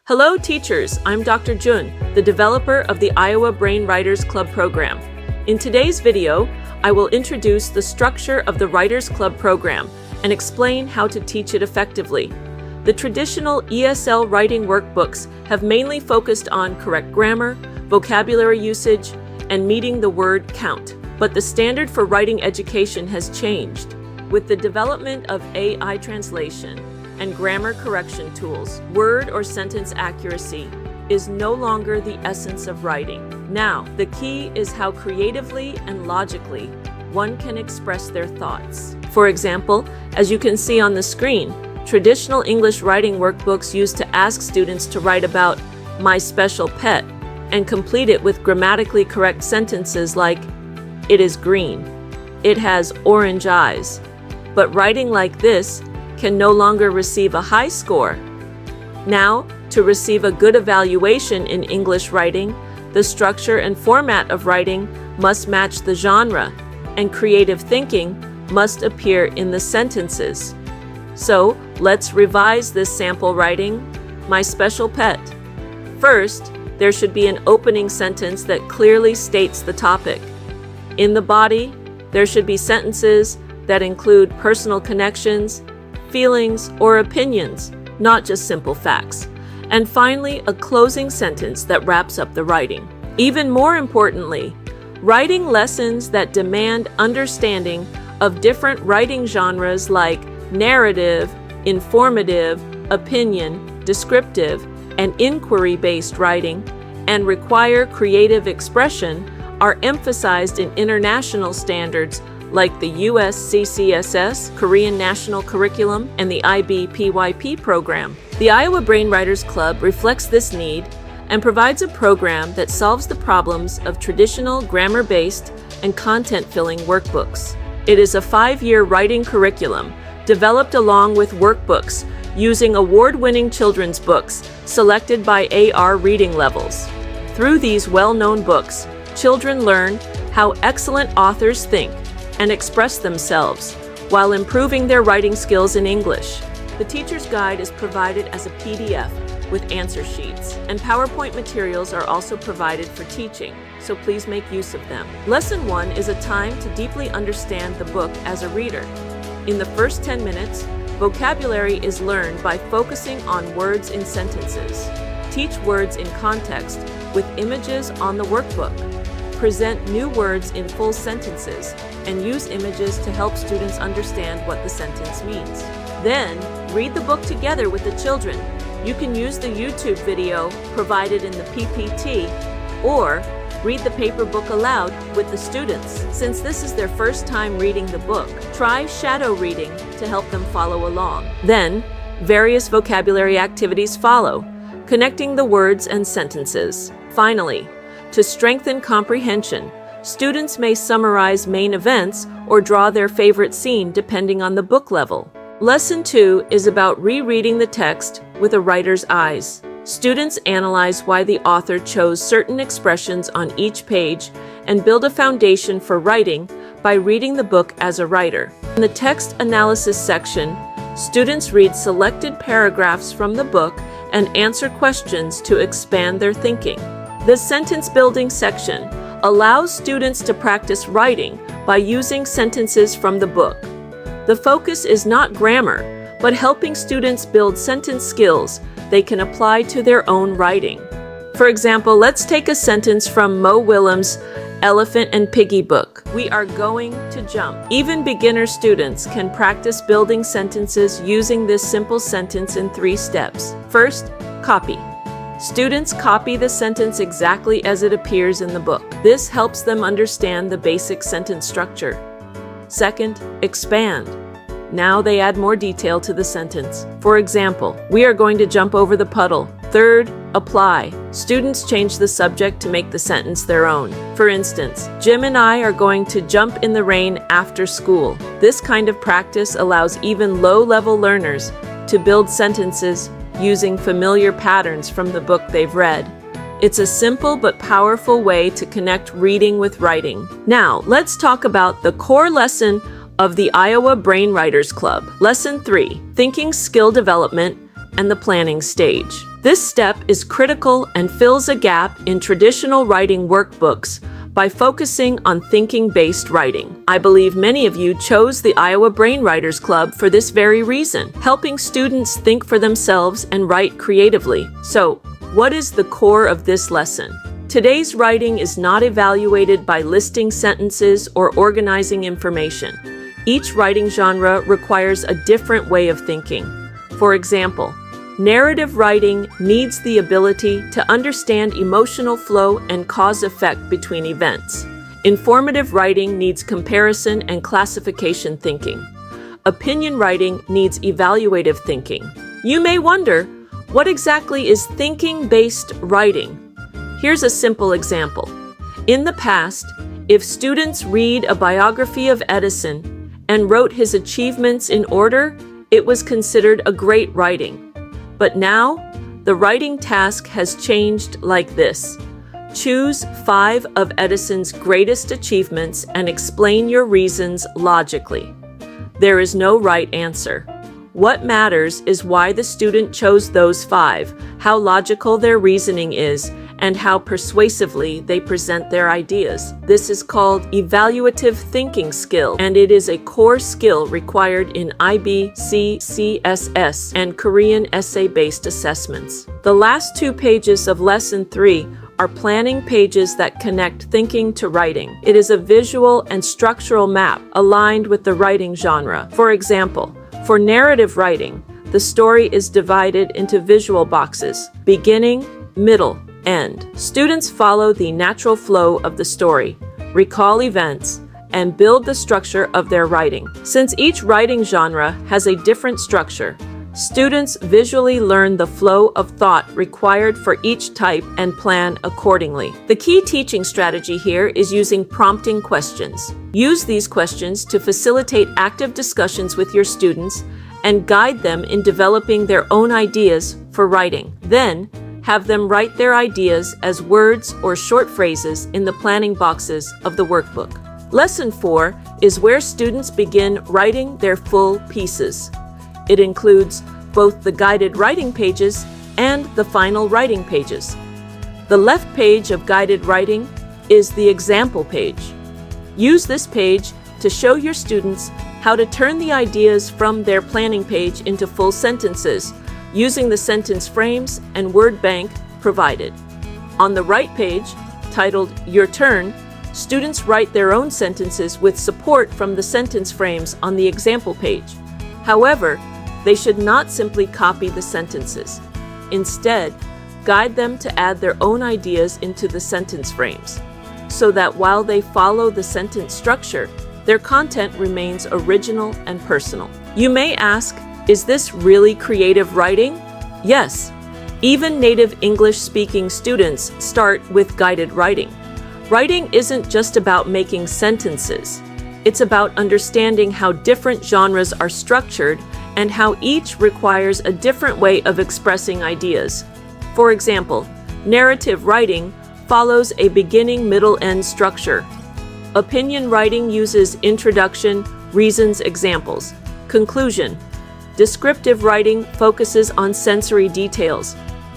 Hello, teachers. I'm Dr. Jun, the developer of the Iowa Brain Writers Club program. In today's video, I will introduce the structure of the Writers Club program and explain how to teach it effectively. The traditional ESL writing workbooks have mainly focused on correct grammar, vocabulary usage, and meeting the word count. But the standard for writing education has changed. With the development of AI translation and grammar correction tools, word or sentence accuracy is no longer the essence of writing. Now, the key is how creatively and logically one can express their thoughts. For example, as you can see on the screen, traditional English writing workbooks used to ask students to write about my special pet and complete it with grammatically correct sentences like, it is green, it has orange eyes. But writing like this can no longer receive a high score. Now, to receive a good evaluation in English writing, the structure and format of writing must match the genre, and creative thinking must appear in the sentences. So, let's revise this sample writing, my special pet. First, there should be an opening sentence that clearly states the topic. In the body, there should be sentences that include personal connections, feelings, or opinions, not just simple facts. And finally, a closing sentence that wraps up the writing. Even more importantly, writing lessons that demand understanding of different writing genres like narrative, informative, opinion, descriptive, and inquiry-based writing, and require creative expression are emphasized in international standards like the US CCSS, Korean National Curriculum, and the IB-PYP program. The Iowa Brain Writers Club reflects this need and provides a program that solves the problems of traditional grammar-based and content-filling workbooks. It is a 5-year writing curriculum developed along with workbooks using award-winning children's books selected by AR reading levels. Through these well-known books, children learn how excellent authors think and express themselves while improving their writing skills in English. The teacher's guide is provided as a PDF with answer sheets, and PowerPoint materials are also provided for teaching, so please make use of them. Lesson 1 is a time to deeply understand the book as a reader. In the first 10 minutes, vocabulary is learned by focusing on words in sentences. Teach words in context with images on the workbook. Present new words in full sentences and use images to help students understand what the sentence means. Then, read the book together with the children. You can use the YouTube video provided in the PPT or read the paper book aloud with the students. Since this is their first time reading the book, try shadow reading to help them follow along. Then, various vocabulary activities follow, connecting the words and sentences. Finally, to strengthen comprehension, students may summarize main events or draw their favorite scene depending on the book level. Lesson 2 is about rereading the text with a writer's eyes. Students analyze why the author chose certain expressions on each page and build a foundation for writing by reading the book as a writer. In the text analysis section, students read selected paragraphs from the book and answer questions to expand their thinking. The sentence building section allows students to practice writing by using sentences from the book. The focus is not grammar, but helping students build sentence skills they can apply to their own writing. For example, let's take a sentence from Mo Willems' Elephant and Piggy book. We are going to jump. Even beginner students can practice building sentences using this simple sentence in 3 steps. First, copy. Students copy the sentence exactly as it appears in the book. This helps them understand the basic sentence structure. Second, expand. Now they add more detail to the sentence. For example, we are going to jump over the puddle. Third, apply. Students change the subject to make the sentence their own. For instance, Jim and I are going to jump in the rain after school. This kind of practice allows even low-level learners to build sentences using familiar patterns from the book they've read. It's a simple but powerful way to connect reading with writing. Now, let's talk about the core lesson of the Iowa Brain Writers Club. Lesson 3, Thinking Skill Development and the Planning Stage. This step is critical and fills a gap in traditional writing workbooks by focusing on thinking-based writing. I believe many of you chose the Iowa Brain Writers Club for this very reason, helping students think for themselves and write creatively. So, what is the core of this lesson? Today's writing is not evaluated by listing sentences or organizing information. Each writing genre requires a different way of thinking. For example, narrative writing needs the ability to understand emotional flow and cause-effect between events. Informative writing needs comparison and classification thinking. Opinion writing needs evaluative thinking. You may wonder, what exactly is thinking-based writing? Here's a simple example. In the past, if students read a biography of Edison and wrote his achievements in order, it was considered a great writing. But now, the writing task has changed like this. Choose 5 of Edison's greatest achievements and explain your reasons logically. There is no right answer. What matters is why the student chose those 5, how logical their reasoning is, and how persuasively they present their ideas. This is called evaluative thinking skill, and it is a core skill required in IB, CSS, and Korean essay-based assessments. The last 2 pages of Lesson 3 are planning pages that connect thinking to writing. It is a visual and structural map aligned with the writing genre. For example, for narrative writing, the story is divided into visual boxes, beginning, middle, end. Students follow the natural flow of the story, recall events, and build the structure of their writing. Since each writing genre has a different structure, students visually learn the flow of thought required for each type and plan accordingly. The key teaching strategy here is using prompting questions. Use these questions to facilitate active discussions with your students and guide them in developing their own ideas for writing. Then, have them write their ideas as words or short phrases in the planning boxes of the workbook. Lesson 4 is where students begin writing their full pieces. It includes both the guided writing pages and the final writing pages. The left page of guided writing is the example page. Use this page to show your students how to turn the ideas from their planning page into full sentences, using the sentence frames and word bank provided. On the right page, titled Your Turn, students write their own sentences with support from the sentence frames on the example page. However, they should not simply copy the sentences. Instead, guide them to add their own ideas into the sentence frames, so that while they follow the sentence structure, their content remains original and personal. You may ask, is this really creative writing? Yes. Even native English-speaking students start with guided writing. Writing isn't just about making sentences. It's about understanding how different genres are structured and how each requires a different way of expressing ideas. For example, narrative writing follows a beginning, middle, end structure. Opinion writing uses introduction, reasons, examples. Conclusion. Descriptive writing focuses on sensory details.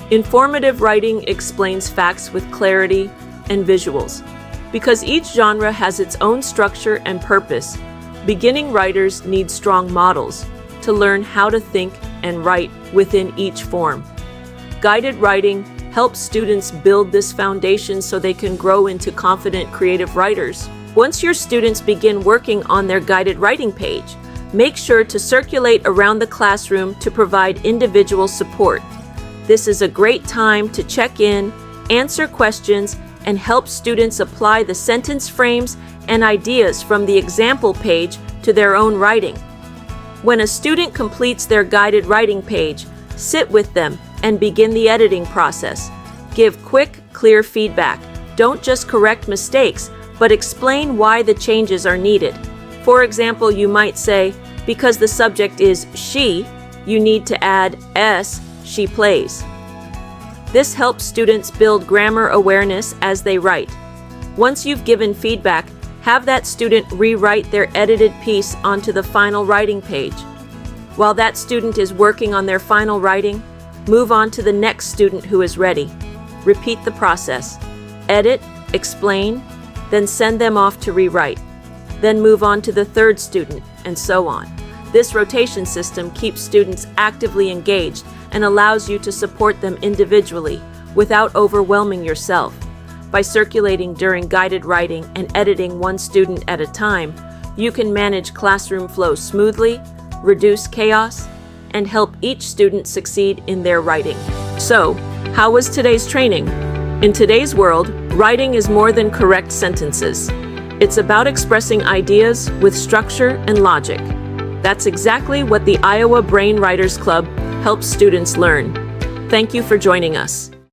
Informative writing explains facts with clarity and visuals. Because each genre has its own structure and purpose, beginning writers need strong models to learn how to think and write within each form. Guided writing helps students build this foundation so they can grow into confident creative writers. Once your students begin working on their guided writing page, make sure to circulate around the classroom to provide individual support. This is a great time to check in, answer questions, and help students apply the sentence frames and ideas from the example page to their own writing. When a student completes their guided writing page, sit with them and begin the editing process. Give quick, clear feedback. Don't just correct mistakes, but explain why the changes are needed. For example, you might say, because the subject is she, you need to add s, she plays. This helps students build grammar awareness as they write. Once you've given feedback, have that student rewrite their edited piece onto the final writing page. While that student is working on their final writing, Move on to the next student who is ready. Repeat the process. Edit, explain, then send them off to rewrite. Then move on to the third student, and so on. This rotation system keeps students actively engaged and allows you to support them individually without overwhelming yourself. By circulating during guided writing and editing one student at a time, you can manage classroom flow smoothly, reduce chaos, and help each student succeed in their writing. So, how was today's training? In today's world, writing is more than correct sentences. It's about expressing ideas with structure and logic. That's exactly what the Iowa Brain Writers Club helps students learn. Thank you for joining us.